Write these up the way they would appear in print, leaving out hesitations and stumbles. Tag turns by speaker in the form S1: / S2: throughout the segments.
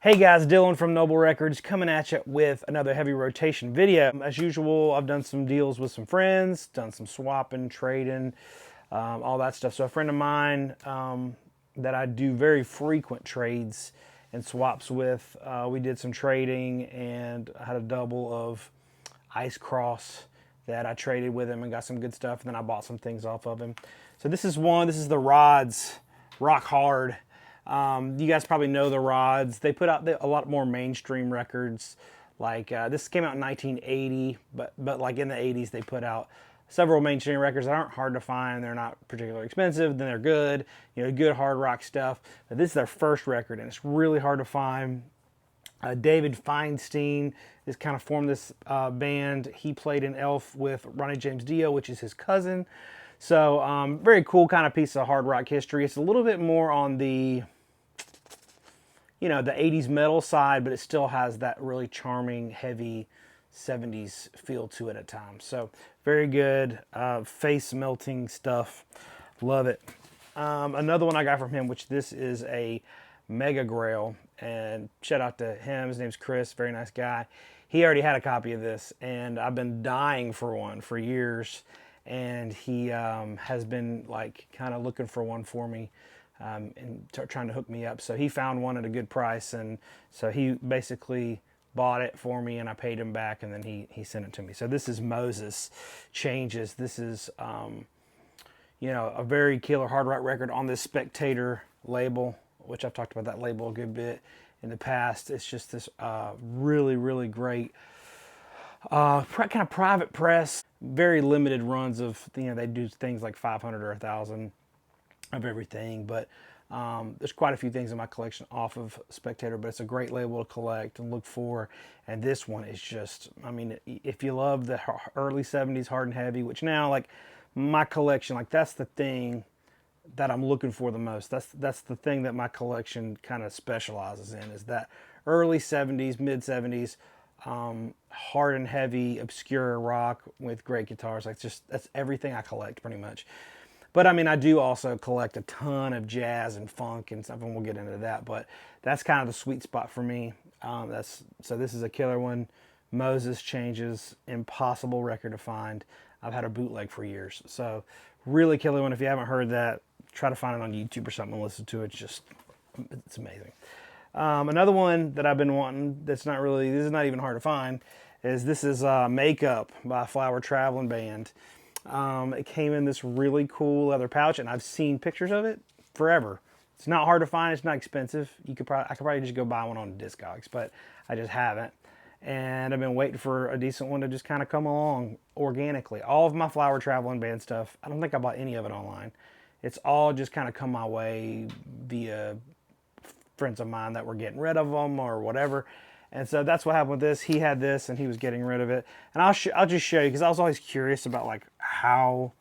S1: Hey guys, Dylan from Noble Records coming at you with another heavy rotation video. As usual, I've done some deals with some friends, done some swapping, trading, all that stuff. So a friend of mine that I do very frequent trades and swaps with, we did some trading and I had a double of Ice Cross that I traded with him and got some good stuff, and then I bought some things off of him. So this is the Rods Rock Hard. You guys probably know the Rods. They put out a lot more mainstream records. Like this came out in 1980, but like in the 80s they put out several mainstream records that aren't hard to find. They're not particularly expensive. Then they're good, good hard rock stuff. But this is their first record, and it's really hard to find. David Feinstein has kind of formed this band. He played in Elf with Ronnie James Dio, which is his cousin. So very cool kind of piece of hard rock history. It's a little bit more on the the 80s metal side, but it still has that really charming, heavy 70s feel to it at times. So very good, face-melting stuff. Love it. Another one I got from him, which this is a Mega Grail, and shout out to him. His name's Chris, very nice guy. He already had a copy of this, and I've been dying for one for years, and he has been like kind of looking for one for me. And trying to hook me up. So he found one at a good price, and so he basically bought it for me, and I paid him back, and then he sent it to me. So this is Moses Changes. This is a very killer hard rock record on this Spectator label, which I've talked about that label a good bit in the past. It's just this really great kind of private press, very limited runs of, they do things like 500 or 1,000 of everything, but there's quite a few things in my collection off of Spectator, but it's a great label to collect and look for. And this one is just, I mean, if you love the early 70s hard and heavy, which now, like, my collection, like, that's the thing that I'm looking for the most. That's the thing that my collection kind of specializes in, is that early 70s, mid 70s, hard and heavy, obscure rock with great guitars. Like, that's everything I collect pretty much. But I mean, I do also collect a ton of jazz and funk and stuff, and we'll get into that. But that's kind of the sweet spot for me. So this is a killer one. Moses Changes, impossible record to find. I've had a bootleg for years. So really killer one. If you haven't heard that, try to find it on YouTube or something and listen to it. It's amazing. Another one that I've been wanting this is not even hard to find, is Makeup by Flower Traveling Band. It came in this really cool leather pouch, and I've seen pictures of it forever. It's not hard to find. It's not expensive. I could probably just go buy one on Discogs, but I just haven't. And I've been waiting for a decent one to just kind of come along organically. All of my Flower Traveling Band stuff, I don't think I bought any of it online. It's all just kind of come my way via friends of mine that were getting rid of them or whatever. And so that's what happened with this. He had this, and he was getting rid of it. And I'll just show you, because I was always curious about, like, how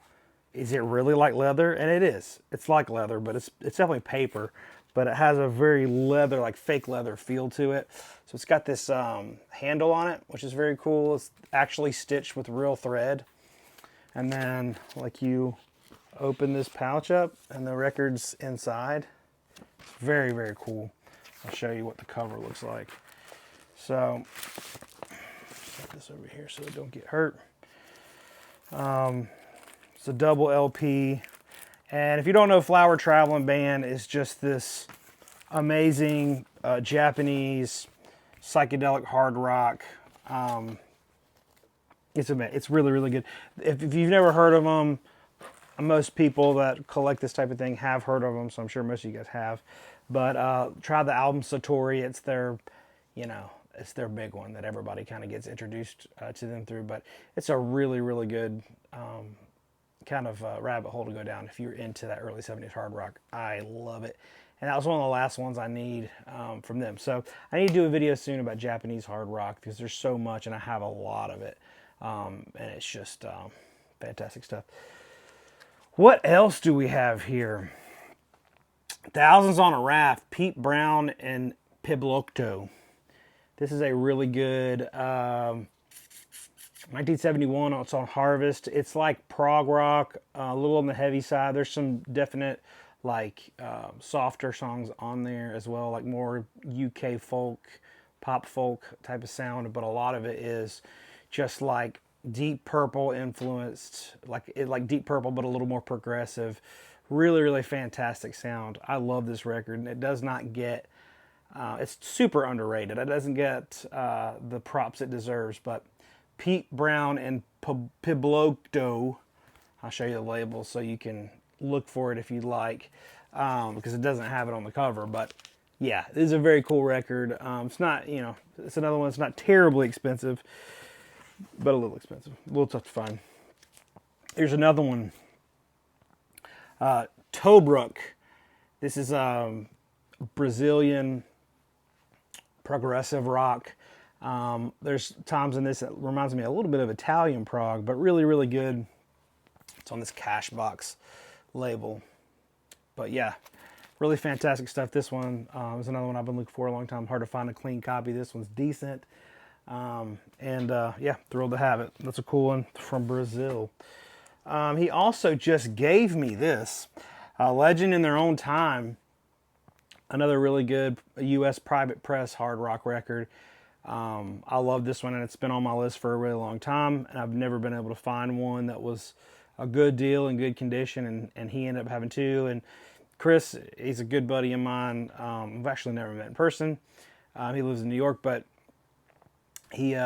S1: is it really like leather? And it is. It's like leather, but it's definitely paper. But it has a very leather, like fake leather feel to it. So it's got this handle on it, which is very cool. It's actually stitched with real thread. And then, like, you open this pouch up, and the record's inside. It's very cool. I'll show you what the cover looks like. So, set this over here so it don't get hurt. It's a double LP. And if you don't know, Flower Traveling Band is just this amazing Japanese psychedelic hard rock. It's really good. If you've never heard of them, most people that collect this type of thing have heard of them, so I'm sure most of you guys have. But try the album Satori. It's their, it's their big one that everybody kind of gets introduced to them through. But it's a really good kind of rabbit hole to go down if you're into that early 70s hard rock. I love it. And that was one of the last ones I need from them. So I need to do a video soon about Japanese hard rock, because there's so much, and I have a lot of it. And it's just fantastic stuff. What else do we have here? Thousands on a Raft, Pete Brown and Piblocto. This is a really good 1971. It's on Harvest. It's like prog rock, a little on the heavy side. There's some definite like softer songs on there as well, like more UK folk, pop folk type of sound, but a lot of it is just like Deep Purple influenced, like Deep Purple, but a little more progressive. Really, really fantastic sound. I love this record, and it does not get. It's super underrated. It doesn't get the props it deserves. But Pete Brown and Piblodo, I'll show you the label so you can look for it if you'd like, because it doesn't have it on the cover. But yeah, it is a very cool record. It's not, it's another one that's not terribly expensive, but a little expensive, a little tough to find. Here's another one, Tobruk. This is Brazilian progressive rock. There's times in this that reminds me a little bit of Italian prog, but really, really good. It's on this Cashbox label. But yeah, really fantastic stuff. This one is another one I've been looking for a long time. Hard to find a clean copy. This one's decent. Yeah, thrilled to have it. That's a cool one from Brazil. He also just gave me this, Legend in Their Own Time. Another really good U.S. private press hard rock record. I love this one, and it's been on my list for a really long time, and I've never been able to find one that was a good deal in good condition, and he ended up having two. And Chris, he's a good buddy of mine. I've actually never met in person. He lives in New York, but he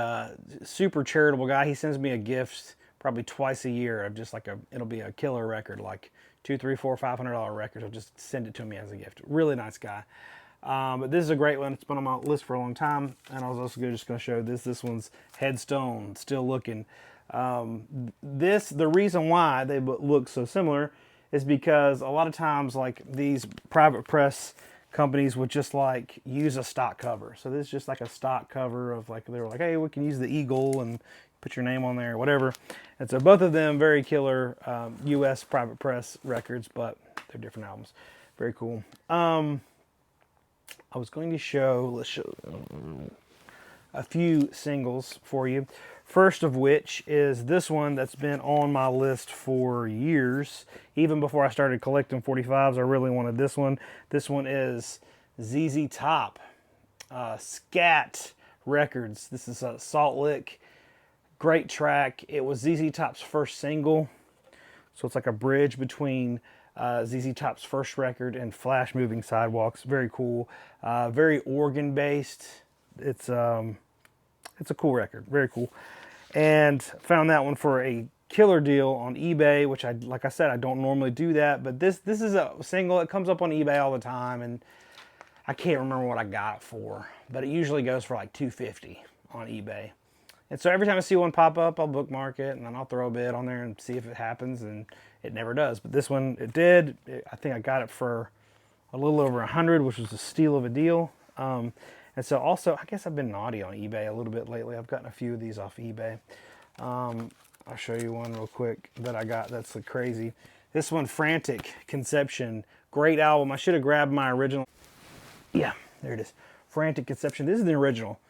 S1: super charitable guy. He sends me a gift probably twice a year of just like it'll be a killer record, like $200, $300, $400, $500 records. He'll just send it to me as a gift. Really nice guy. But this is a great one. It's been on my list for a long time, and I was also just going to show this. This one's Headstone, Still Looking. The reason why they look so similar is because a lot of times, like, these private press companies would just like use a stock cover. So this is just like a stock cover of, like, they were like, hey, we can use the eagle and put your name on there or whatever. And so both of them very killer U.S. private press records, but they're different albums. Very cool. I was going to let's show a few singles for you. First of which is this one that's been on my list for years. Even before I started collecting 45s, I really wanted this one. This one is ZZ Top, Scat Records. This is Salt Lick. Great track. It was ZZ Top's first single, so it's like a bridge between ZZ Top's first record and Flash Moving Sidewalks. Very cool. Very organ based. It's a cool record. Very cool. And found that one for a killer deal on eBay, which like I said, I don't normally do that, but this is a single. It comes up on eBay all the time, and I can't remember what I got it for, but it usually goes for like $250 on eBay. And so every time I see one pop up, I'll bookmark it, and then I'll throw a bid on there and see if it happens, and it never does. But this one, it did. I think I got it for a little over $100, which was a steal of a deal. And so also, I guess I've been naughty on eBay a little bit lately. I've gotten a few of these off eBay. I'll show you one real quick that I got that's crazy. This one, Frantic Conception. Great album. I should have grabbed my original. Yeah, there it is. Frantic Conception. This is the original.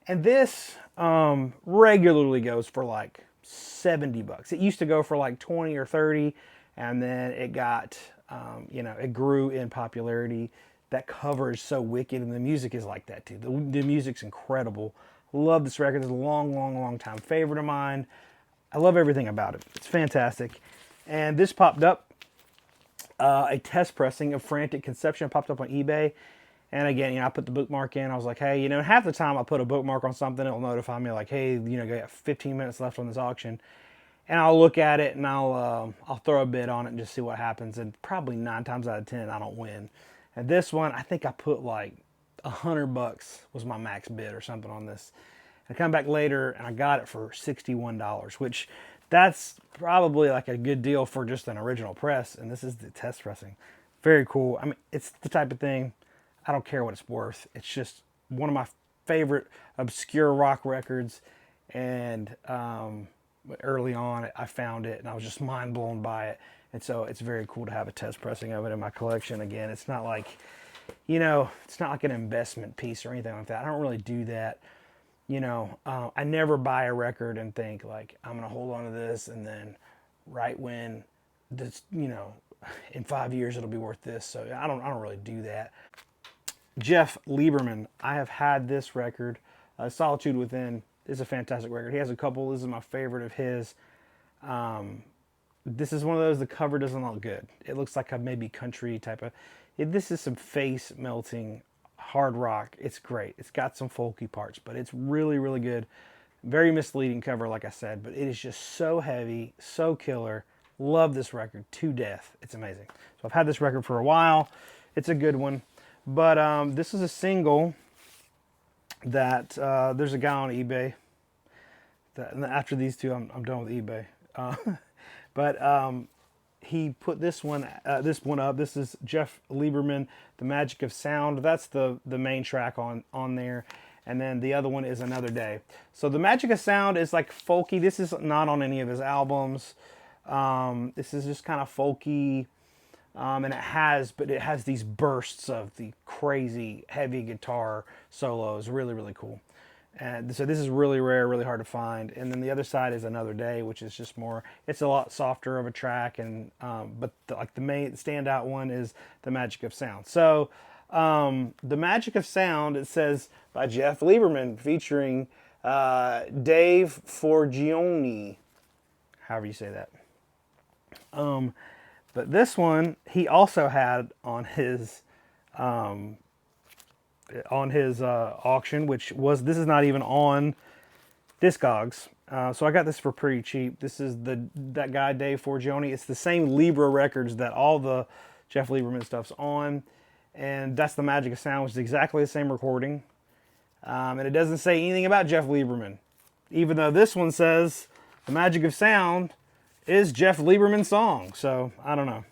S1: And this regularly goes for like $70. It used to go for like 20 or 30, and then it got, it grew in popularity. That cover is so wicked, and the music is like that too. The music's incredible. Love this record. It's a long time favorite of mine. I love everything about it. It's fantastic. And this popped up, a test pressing of Frantic Conception popped up on eBay. And again, I put the bookmark in. I was like, hey, half the time I put a bookmark on something, it'll notify me like, hey, you got 15 minutes left on this auction. And I'll look at it, and I'll throw a bid on it and just see what happens. And probably 9 times out of 10, I don't win. And this one, I think I put like $100 was my max bid or something on this. I come back later, and I got it for $61, which that's probably like a good deal for just an original press. And this is the test pressing. Very cool. I mean, it's the type of thing, I don't care what it's worth. It's just one of my favorite obscure rock records. And early on, I found it, and I was just mind blown by it. And so it's very cool to have a test pressing of it in my collection. Again, it's not like, it's not like an investment piece or anything like that. I don't really do that. I never buy a record and think like, I'm going to hold on to this, and then right when this, in 5 years it'll be worth this. So I don't really do that. Jeff Lieberman, I have had this record. Solitude Within is a fantastic record. He has a couple. This is my favorite of his. This is one of those, the cover doesn't look good. It looks like a maybe country type of, this is some face melting hard rock. It's great. It's got some folky parts, but it's really, really good. Very misleading cover, like I said, but it is just so heavy, so killer. Love this record to death. It's amazing. So I've had this record for a while. It's a good one. But this is a single that there's a guy on eBay. That, after these two, I'm done with eBay. But he put this one up. This is Jeff Lieberman, The Magic of Sound. That's the main track on there. And then the other one is Another Day. So The Magic of Sound is like folky. This is not on any of his albums. This is just kind of folky. And it has these bursts of the crazy heavy guitar solos. Really, really cool. And so this is really rare, really hard to find. And then the other side is Another Day, which is just more, it's a lot softer of a track. And but the main standout one is The Magic of Sound. So The Magic of Sound, it says by Jeff Lieberman, featuring Dave Forgione, however you say that. But this one he also had on his auction, which was, this is not even on Discogs. So I got this for pretty cheap. This is that guy Dave Forgione. It's the same Libra records that all the Jeff Lieberman stuff's on, and that's The Magic of Sound, which is exactly the same recording. And it doesn't say anything about Jeff Lieberman, even though this one says The Magic of Sound is Jeff Lieberman's song. So I don't know.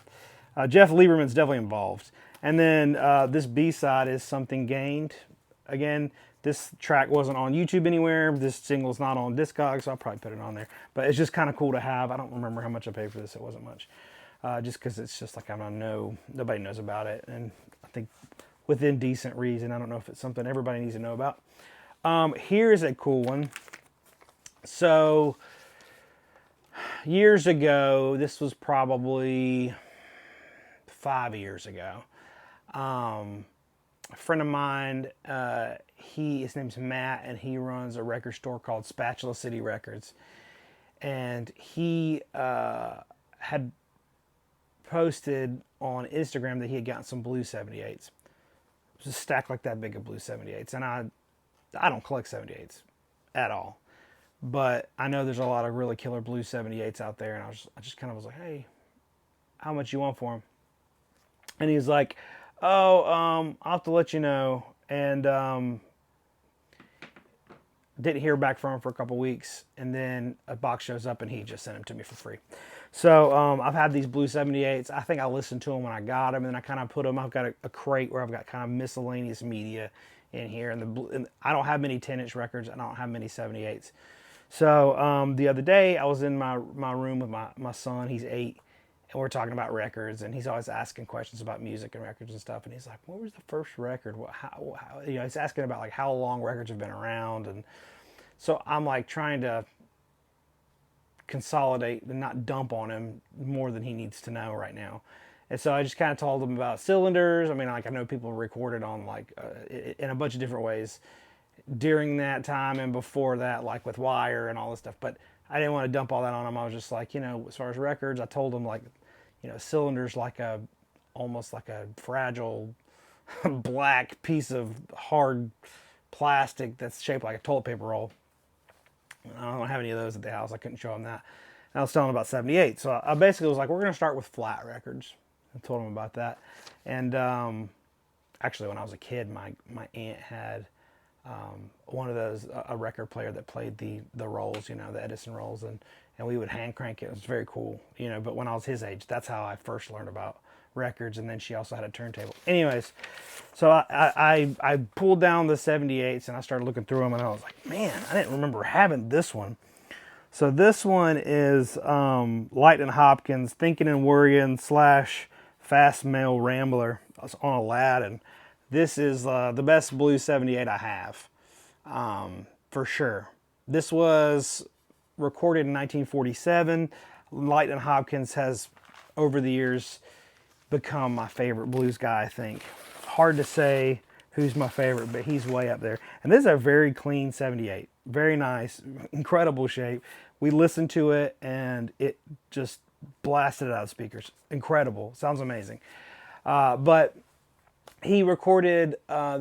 S1: Jeff Lieberman's definitely involved. And then this B-side is Something Gained. Again, this track wasn't on YouTube anywhere. This single's not on Discogs, so I'll probably put it on there. But it's just kind of cool to have. I don't remember how much I paid for this. It wasn't much. Just because it's just like, I don't know, nobody knows about it. And I think within decent reason. I don't know if it's something everybody needs to know about. Here's a cool one. So years ago, this was probably 5 years ago. A friend of mine, his name's Matt, and he runs a record store called Spatula City Records. And he had posted on Instagram that he had gotten some blue 78s. Just a stack like that big of blue 78s. And I don't collect 78s at all. But I know there's a lot of really killer blue 78s out there. And I just kind of was like, hey, how much you want for them? And he's like, oh, I'll have to let you know. And didn't hear back from him for a couple weeks. And then a box shows up and he just sent them to me for free. So I've had these blue 78s. I think I listened to them when I got them. And then I kind of put them, I've got a crate where I've got kind of miscellaneous media in here. And I don't have many 10-inch records. I don't have many 78s. So the other day I was in my room with my son. He's 8. And we're talking about records, and he's always asking questions about music and records and stuff. And he's like, "What was the first record? How you know?" He's asking about like how long records have been around, and so I'm like trying to consolidate and not dump on him more than he needs to know right now. And so I just kind of told him about cylinders. I mean, like I know people recorded on like in a bunch of different ways during that time and before that, like with wire and all this stuff. But I didn't want to dump all that on him. I was just like, as far as records, I told him like, cylinders like almost like a fragile black piece of hard plastic that's shaped like a toilet paper roll. I don't have any of those at the house. I couldn't show him that. And I was telling him about 78. So I basically was like, we're going to start with flat records. I told him about that. And actually, when I was a kid, my aunt had one of those, a record player that played the rolls, the Edison rolls, and we would hand crank it. It was very cool, but when I was his age, that's how I first learned about records. And then she also had a turntable. Anyways, so I pulled down the 78s and I started looking through them, and I was like, man, I didn't remember having this one. So this one is Light and Hopkins, Thinking and Worrying / Fast Mail Rambler. I was on Aladdin. This is the best blue 78 I have, for sure. This was recorded in 1947. Light and Hopkins has, over the years, become my favorite blues guy, I think. Hard to say who's my favorite, but he's way up there. And this is a very clean 78. Very nice, incredible shape. We listened to it and it just blasted it out of speakers. Incredible. Sounds amazing. But he recorded,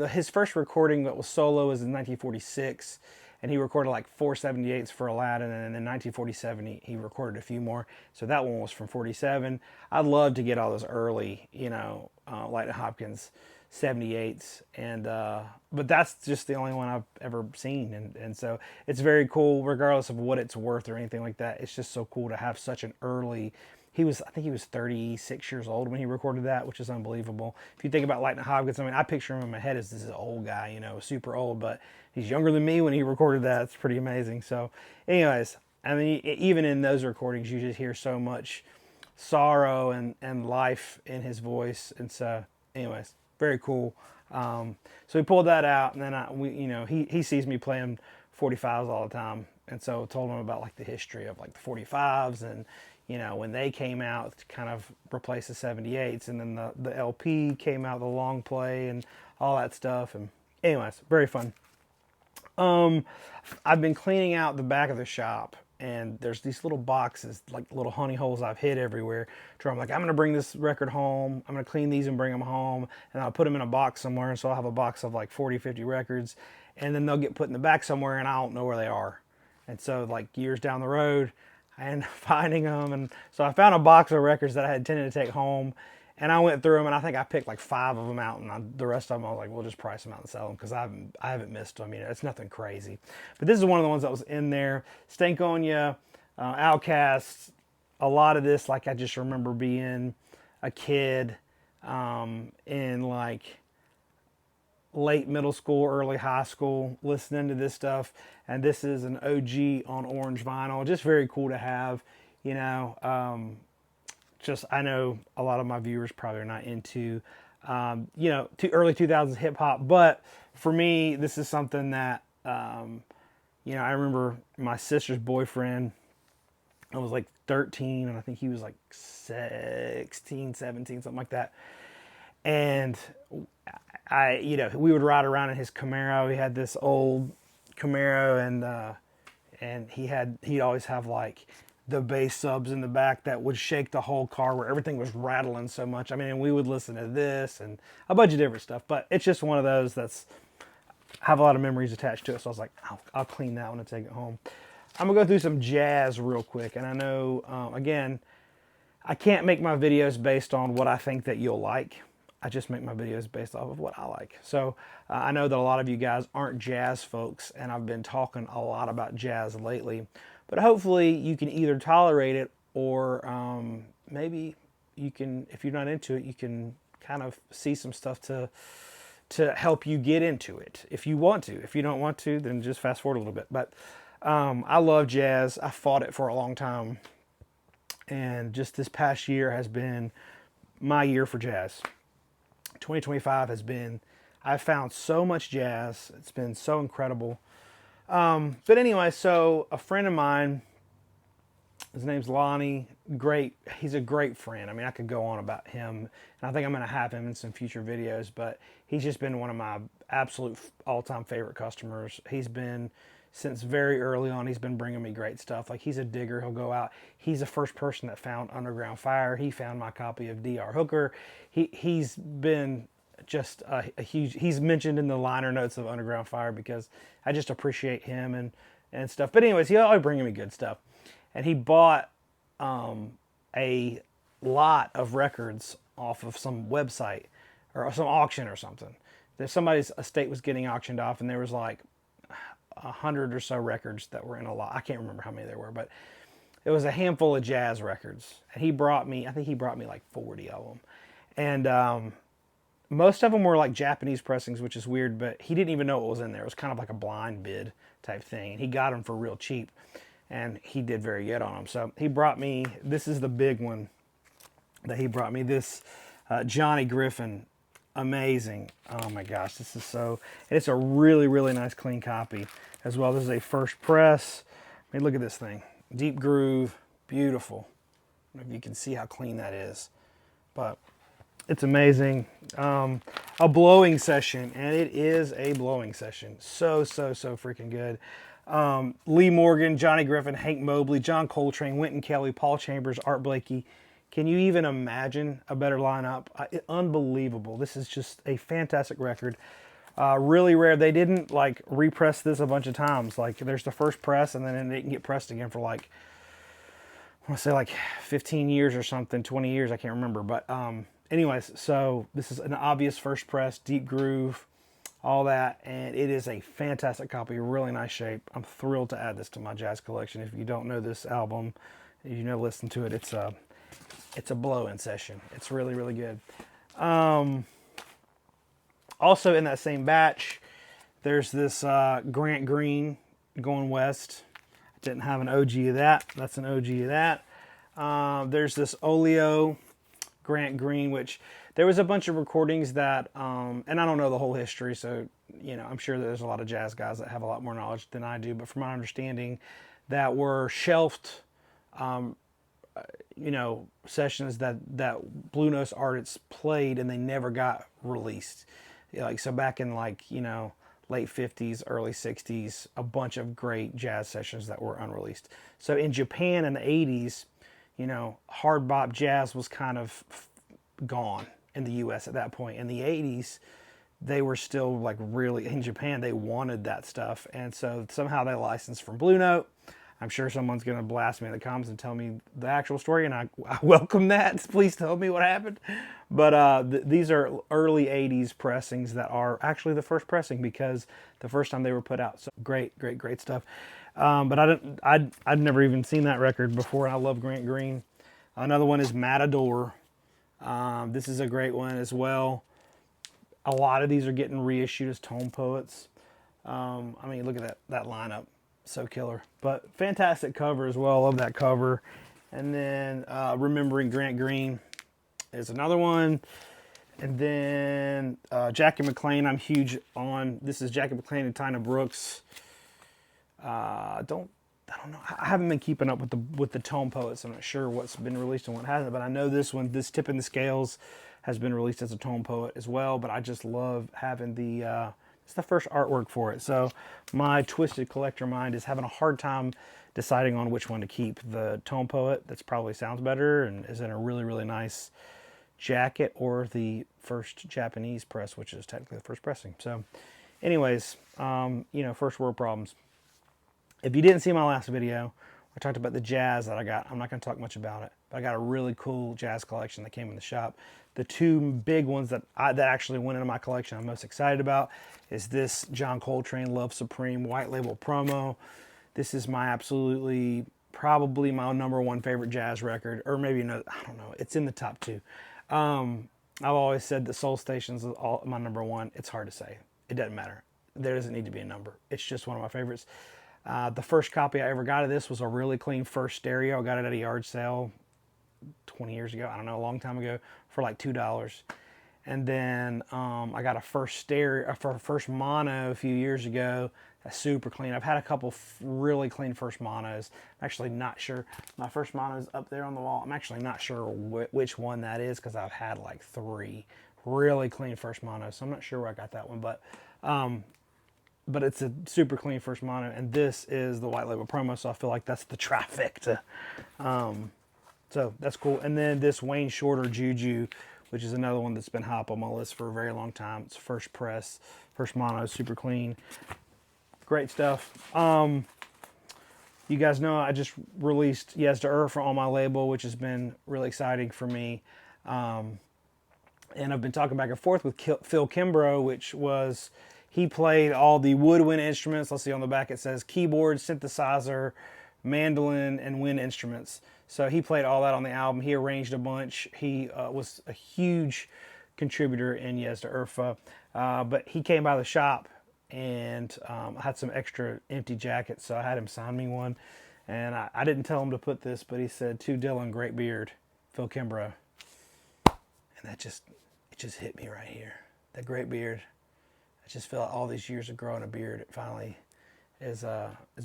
S1: his first recording that was solo was in 1946. And he recorded like 4 78s for Aladdin, and then in 1947 he recorded a few more. So that one was from 47. I'd love to get all those early, you know, Lightning Hopkins 78s, and but that's just the only one I've ever seen, and so it's very cool, regardless of what it's worth or anything like that. It's just so cool to have such an early. I think he was 36 years old when he recorded that, which is unbelievable. If you think about Lightning Hopkins, I mean, I picture him in my head as this old guy, you know, super old, but he's younger than me when he recorded that. It's pretty amazing. So, anyways, I mean, even in those recordings, you just hear so much sorrow and life in his voice. And so, anyways, very cool. So we pulled that out, and then he sees me playing 45s all the time, and so I told him about like the history of like the 45s and, you know, when they came out to kind of replace the 78s, and then the LP came out, the long play and all that stuff. And anyways, very fun. I've been cleaning out the back of the shop, and there's these little boxes, like little honey holes I've hid everywhere. I'm like, I'm going to bring this record home. I'm going to clean these and bring them home, and I'll put them in a box somewhere. And so I'll have a box of like 40, 50 records, and then they'll get put in the back somewhere, and I don't know where they are. And so like years down the road, I end up finding them. And so I found a box of records that I had intended to take home, and I went through them, and I think I picked like 5 of them out, and the rest of them I was like, we'll just price them out and sell them, because I haven't missed them. You know, it's nothing crazy. But this is one of the ones that was in there. Stankonia, Outcast, a lot of this, like I just remember being a kid in like late middle school, early high school, listening to this stuff. And this is an OG on orange vinyl. Just very cool to have, you know. I know a lot of my viewers probably are not into, you know, early 2000s hip hop, but for me, this is something that, you know, I remember my sister's boyfriend. I was like 13, and I think he was like 16, 17, something like that. And you know, we would ride around in his Camaro. He had this old Camaro, and he'd always have like the bass subs in the back that would shake the whole car, where everything was rattling so much. I mean, we would listen to this and a bunch of different stuff, but it's just one of those that's have a lot of memories attached to it. So I was like, I'll clean that one and take it home. I'm gonna go through some jazz real quick. And I know, again, I can't make my videos based on what I think that you'll like. I just make my videos based off of what I like. So I know that a lot of you guys aren't jazz folks, and I've been talking a lot about jazz lately. But hopefully you can either tolerate it, or maybe you can, if you're not into it, you can kind of see some stuff to help you get into it if you want to. If you don't want to, then just fast forward a little bit. But I love jazz. I fought it for a long time. And just this past year has been my year for jazz. 2025 has been, I've found so much jazz. It's been so incredible. But anyway, so a friend of mine, his name's Lonnie, he's a great friend. I mean, I could go on about him, and I think I'm going to have him in some future videos, but he's just been one of my absolute all-time favorite customers. He's been, since very early on, he's been bringing me great stuff. Like, he's a digger. He'll go out. He's the first person that found Underground Fire. He found my copy of D.R. Hooker. He's been just a huge, he's mentioned in the liner notes of Underground Fire because I just appreciate him and stuff. But anyways, he's always bringing me good stuff. And he bought a lot of records off of some website or some auction or something. There's somebody's estate was getting auctioned off, and there was like 100 or so records that were in a lot. I can't remember how many there were, but it was a handful of jazz records. And he brought me, I think he brought me like 40 of them. And most of them were like Japanese pressings, which is weird, but he didn't even know what was in there. It was kind of like a blind bid type thing. And he got them for real cheap, and he did very good on them. So he brought me, this is the big one that he brought me, this Johnny Griffin. Amazing. Oh my gosh, this is so, and it's a really, really nice clean copy as well. This is a first press. I mean, look at this thing. Deep groove, beautiful. I don't know if you can see how clean that is, but It's amazing. A blowing session, and it is a blowing session. So freaking good. Lee Morgan, Johnny Griffin, Hank Mobley, John Coltrane, Wynton Kelly, Paul Chambers, Art Blakey. Can you even imagine a better lineup? Unbelievable. This is just a fantastic record. Really rare. They didn't like repress this a bunch of times. Like there's the first press, and then it didn't get pressed again for like, I want to say like 15 years or something, 20 years, I can't remember. But anyways, so this is an obvious first press, deep groove, all that, and it is a fantastic copy, really nice shape. I'm thrilled to add this to my jazz collection. If you don't know this album, if you never listen to it, it's a blow-in session. It's really, really good. Also in that same batch, there's this Grant Green Going West. I didn't have an OG of that. That's an OG of that. There's this Oleo Grant Green, which there was a bunch of recordings that, and I don't know the whole history, so, you know, I'm sure there's a lot of jazz guys that have a lot more knowledge than I do, but from my understanding, that were shelved, you know, sessions that Blue Note artists played and they never got released. Like, so back in like, you know, late 50s, early 60s, a bunch of great jazz sessions that were unreleased. So in Japan in the 80s, you know, hard bop jazz was kind of gone in the US at that point. In the 80s, they were still like really, in Japan, they wanted that stuff. And so somehow they licensed from Blue Note. I'm sure someone's going to blast me in the comments and tell me the actual story, and I welcome that. Please tell me what happened. But these are early 80s pressings that are actually the first pressing because the first time they were put out. So great stuff. But I'd never even seen that record before, and I love Grant Green. Another one is Matador. This is a great one as well. A lot of these are getting reissued as tone poets. I mean, look at that lineup. So killer. But fantastic cover as well. Love that cover. And then Remembering Grant Green is another one. And then Jackie McLean, I'm huge on. This is Jackie McLean and Tina Brooks. I don't know. I haven't been keeping up with the tone poets. I'm not sure what's been released and what hasn't, but I know this one, this Tip in the Scales, has been released as a tone poet as well. But I just love having it's the first artwork for it. So my twisted collector mind is having a hard time deciding on which one to keep. The tone poet, that's probably sounds better and is in a really, really nice jacket, or the first Japanese press, which is technically the first pressing. So anyways, you know, first world problems. If you didn't see my last video, I talked about the jazz that I got. I'm not going to talk much about it, but I got a really cool jazz collection that came in the shop. The two big ones that actually went into my collection I'm most excited about is this John Coltrane Love Supreme White Label Promo. This is my absolutely, probably my number one favorite jazz record, or maybe no, I don't know. It's in the top two. I've always said that Soul Stations is my number one. It's hard to say. It doesn't matter. There doesn't need to be a number. It's just one of my favorites. The first copy I ever got of this was a really clean first stereo. I got it at a yard sale 20 years ago. I don't know, a long time ago, for like $2. And then I got a first stereo, for first mono a few years ago. That's super clean. I've had a couple really clean first monos. I'm actually not sure. My first mono is up there on the wall. I'm actually not sure which one that is because I've had like 3 really clean first monos. So I'm not sure where I got that one, but it's a super clean first mono, and this is the White Label Promo, so I feel like that's the trifecta. So that's cool. And then this Wayne Shorter Juju, which is another one that's been high up on my list for a very long time. It's first press, first mono, super clean. Great stuff. You guys know I just released Yesa on my label, which has been really exciting for me. And I've been talking back and forth with Phil Kimbrough, which was... He played all the woodwind instruments. Let's see, on the back it says keyboard, synthesizer, mandolin, and wind instruments. So he played all that on the album. He arranged a bunch. He was a huge contributor in Yesa. But he came by the shop and I had some extra empty jackets, so I had him sign me one. And I didn't tell him to put this, but he said, "To Dylan, great beard, Phil Kimbrough." And it just hit me right here. That great beard. I just feel like all these years of growing a beard, it is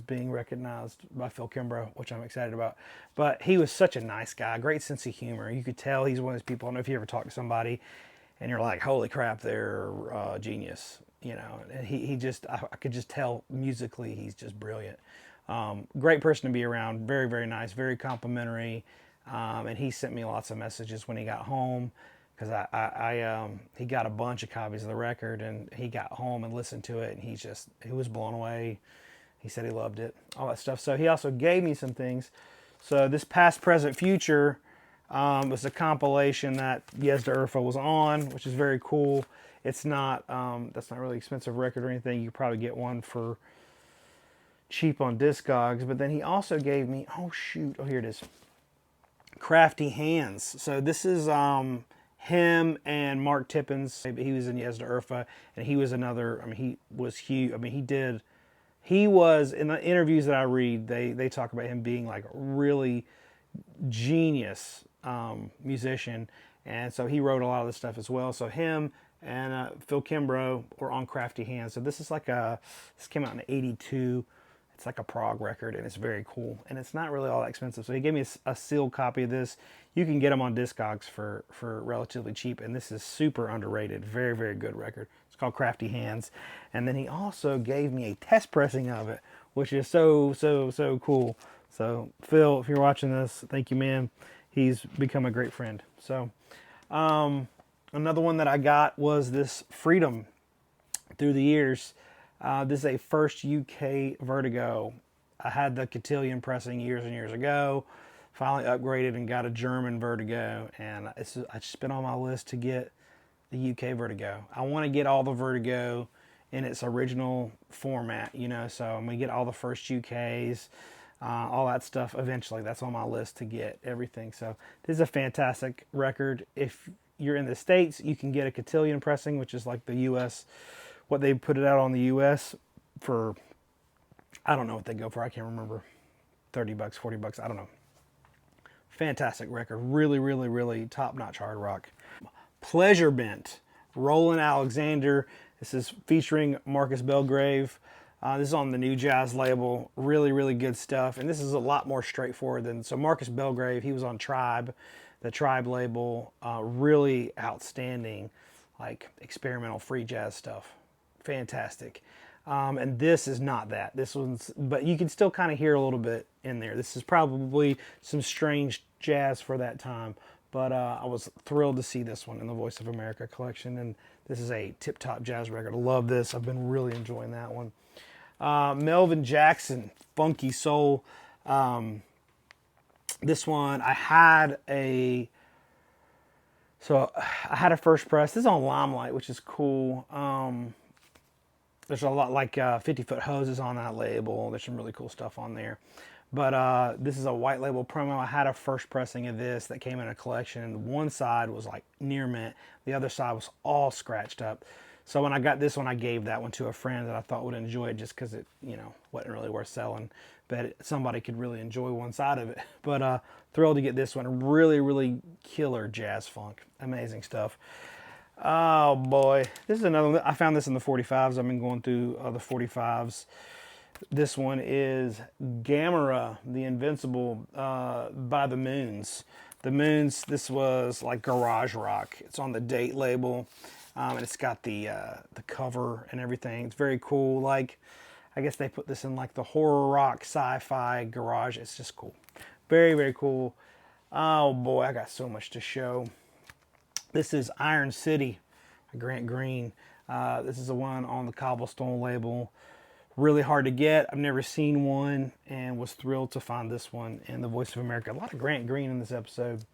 S1: being recognized by Phil Kimbrough, which I'm excited about. But he was such a nice guy, great sense of humor. You could tell he's one of those people. I don't know if you ever talk to somebody and you're like, holy crap, they're genius, you know. And he just, I could just tell musically he's just brilliant. Great person to be around, very, very nice, very complimentary. And he sent me lots of messages when he got home, because he got a bunch of copies of the record, and he got home and listened to it, and he was blown away. He said he loved it, all that stuff. So he also gave me some things. So this Past, Present, Future was a compilation that Yesa Urfa was on, which is very cool. It's not, that's not really expensive record or anything. You could probably get one for cheap on Discogs. But then he also gave me, oh here it is, Crafty Hands. So this is him and Mark Tippins. He was in Yesa Urfa, and he was another, I mean, he was huge. I mean, he was, in the interviews that I read, they talk about him being like a really genius musician, and so he wrote a lot of this stuff as well. So him and Phil Kimbrough were on Crafty Hands. So this is like this came out in '82. It's like a prog record, and it's very cool, and it's not really all that expensive. So he gave me a sealed copy of this. You can get them on Discogs for relatively cheap, and this is super underrated. Very, very good record. It's called Crafty Hands. And then he also gave me a test pressing of it, which is so cool. So Phil, if you're watching this, thank you, man. He's become a great friend. So another one that I got was this Freedom Through the Years. This is a first UK Vertigo. I had the Cotillion pressing years and years ago. Finally upgraded and got a German Vertigo, and it's just been on my list to get the UK Vertigo. I want to get all the Vertigo in its original format, you know, so I'm going to get all the first UKs, all that stuff eventually. That's on my list to get everything. So this is a fantastic record. If you're in the States, you can get a Cotillion pressing, which is like the US, what they put it out on the US for, I don't know what they go for, I can't remember, 30 bucks, 40 bucks, I don't know. Fantastic record, really, really, really top-notch hard rock. Pleasure Bent, Roland Alexander. This is featuring Marcus Belgrave. This is on the New Jazz label. Really, really good stuff. And this is a lot more straightforward than, so Marcus Belgrave, he was on Tribe, the Tribe label. Really outstanding, like experimental free jazz stuff. Fantastic. And this is not that. This one's, but you can still kind of hear a little bit in there. This is probably some strange jazz for that time, but I was thrilled to see this one in the Voice of America collection, and this is a tip-top jazz record. I love this. I've been really enjoying that one. Melvin Jackson, Funky Soul. This one, I had a first press. This is on Limelight, which is cool. There's a lot, like 50-Foot Hoses on that label. There's some really cool stuff on there. But this is a white label promo. I had a first pressing of this that came in a collection, and one side was like near mint. The other side was all scratched up. So when I got this one, I gave that one to a friend that I thought would enjoy it, just because it, you know, wasn't really worth selling. But somebody could really enjoy one side of it. But thrilled to get this one. Really, really killer jazz funk. Amazing stuff. Oh boy, this is another one. I found this in the 45s. I've been going through the 45s. This one is Gamera, the Invincible, by the Moons. The Moons, this was like garage rock. It's on the Date label, and it's got the cover and everything. It's very cool. Like, I guess they put this in like the horror rock, sci-fi garage. It's just cool. Very, very cool. Oh boy, I got so much to show. This is Iron City, Grant Green. This is the one on the Cobblestone label. Really hard to get. I've never seen one, and was thrilled to find this one in the Voice of America. A lot of Grant Green in this episode.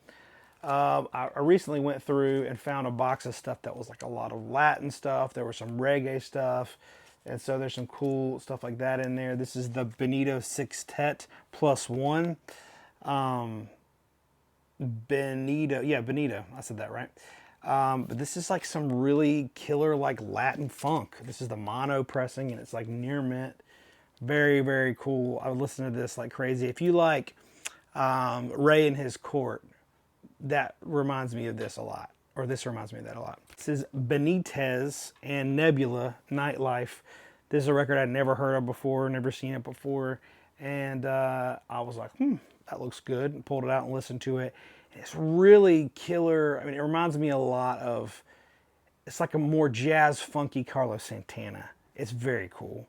S1: I recently went through and found a box of stuff that was like a lot of Latin stuff. There was some reggae stuff, and so there's some cool stuff like that in there. This is the Benito Sextet +1. Benito. I said that right. But this is like some really killer like Latin funk. This is the mono pressing, and it's like near mint. Very, very cool. I would listen to this like crazy. If you like Ray and His Court, that reminds me of this a lot. Or this reminds me of that a lot. This is Benitez and Nebula, Nightlife. This is a record I'd never heard of before, never seen it before. And I was like, that looks good. And pulled it out and listened to it. And it's really killer. I mean, it reminds me a lot of, it's like a more jazz funky Carlos Santana. It's very cool.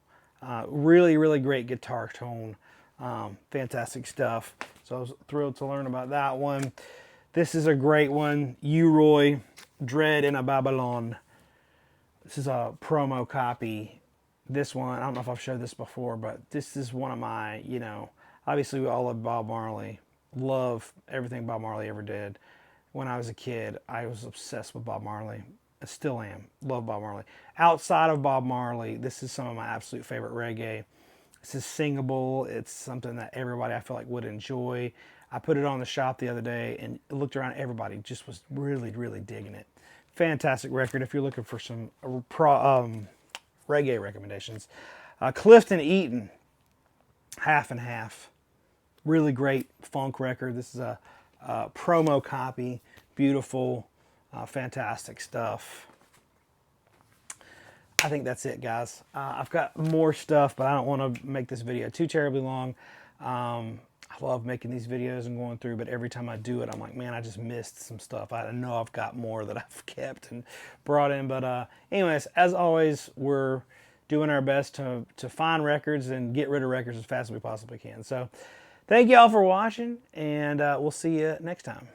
S1: Really, really great guitar tone. Fantastic stuff. So I was thrilled to learn about that one. This is a great one. U-Roy, Dread in a Babylon. This is a promo copy. This one, I don't know if I've showed this before, but this is one of my, you know, obviously we all love Bob Marley. Love everything Bob Marley ever did. When I was a kid, I was obsessed with Bob Marley. I still am. Love Bob Marley. Outside of Bob Marley, this is some of my absolute favorite reggae. This is singable. It's something that everybody I feel like would enjoy. I put it on the shop the other day and looked around. Everybody just was really, really digging it. Fantastic record if you're looking for some reggae recommendations. Clifton Eaton, Half and Half. Really great funk record. This is a promo copy. Beautiful, fantastic stuff. I think that's it, guys. I've got more stuff, but I don't want to make this video too terribly long. I love making these videos and going through, but every time I do it, I'm like, man, I just missed some stuff. I know I've got more that I've kept and brought in. But anyways, as always, we're doing our best to find records and get rid of records as fast as we possibly can. So thank you all for watching, and we'll see you next time.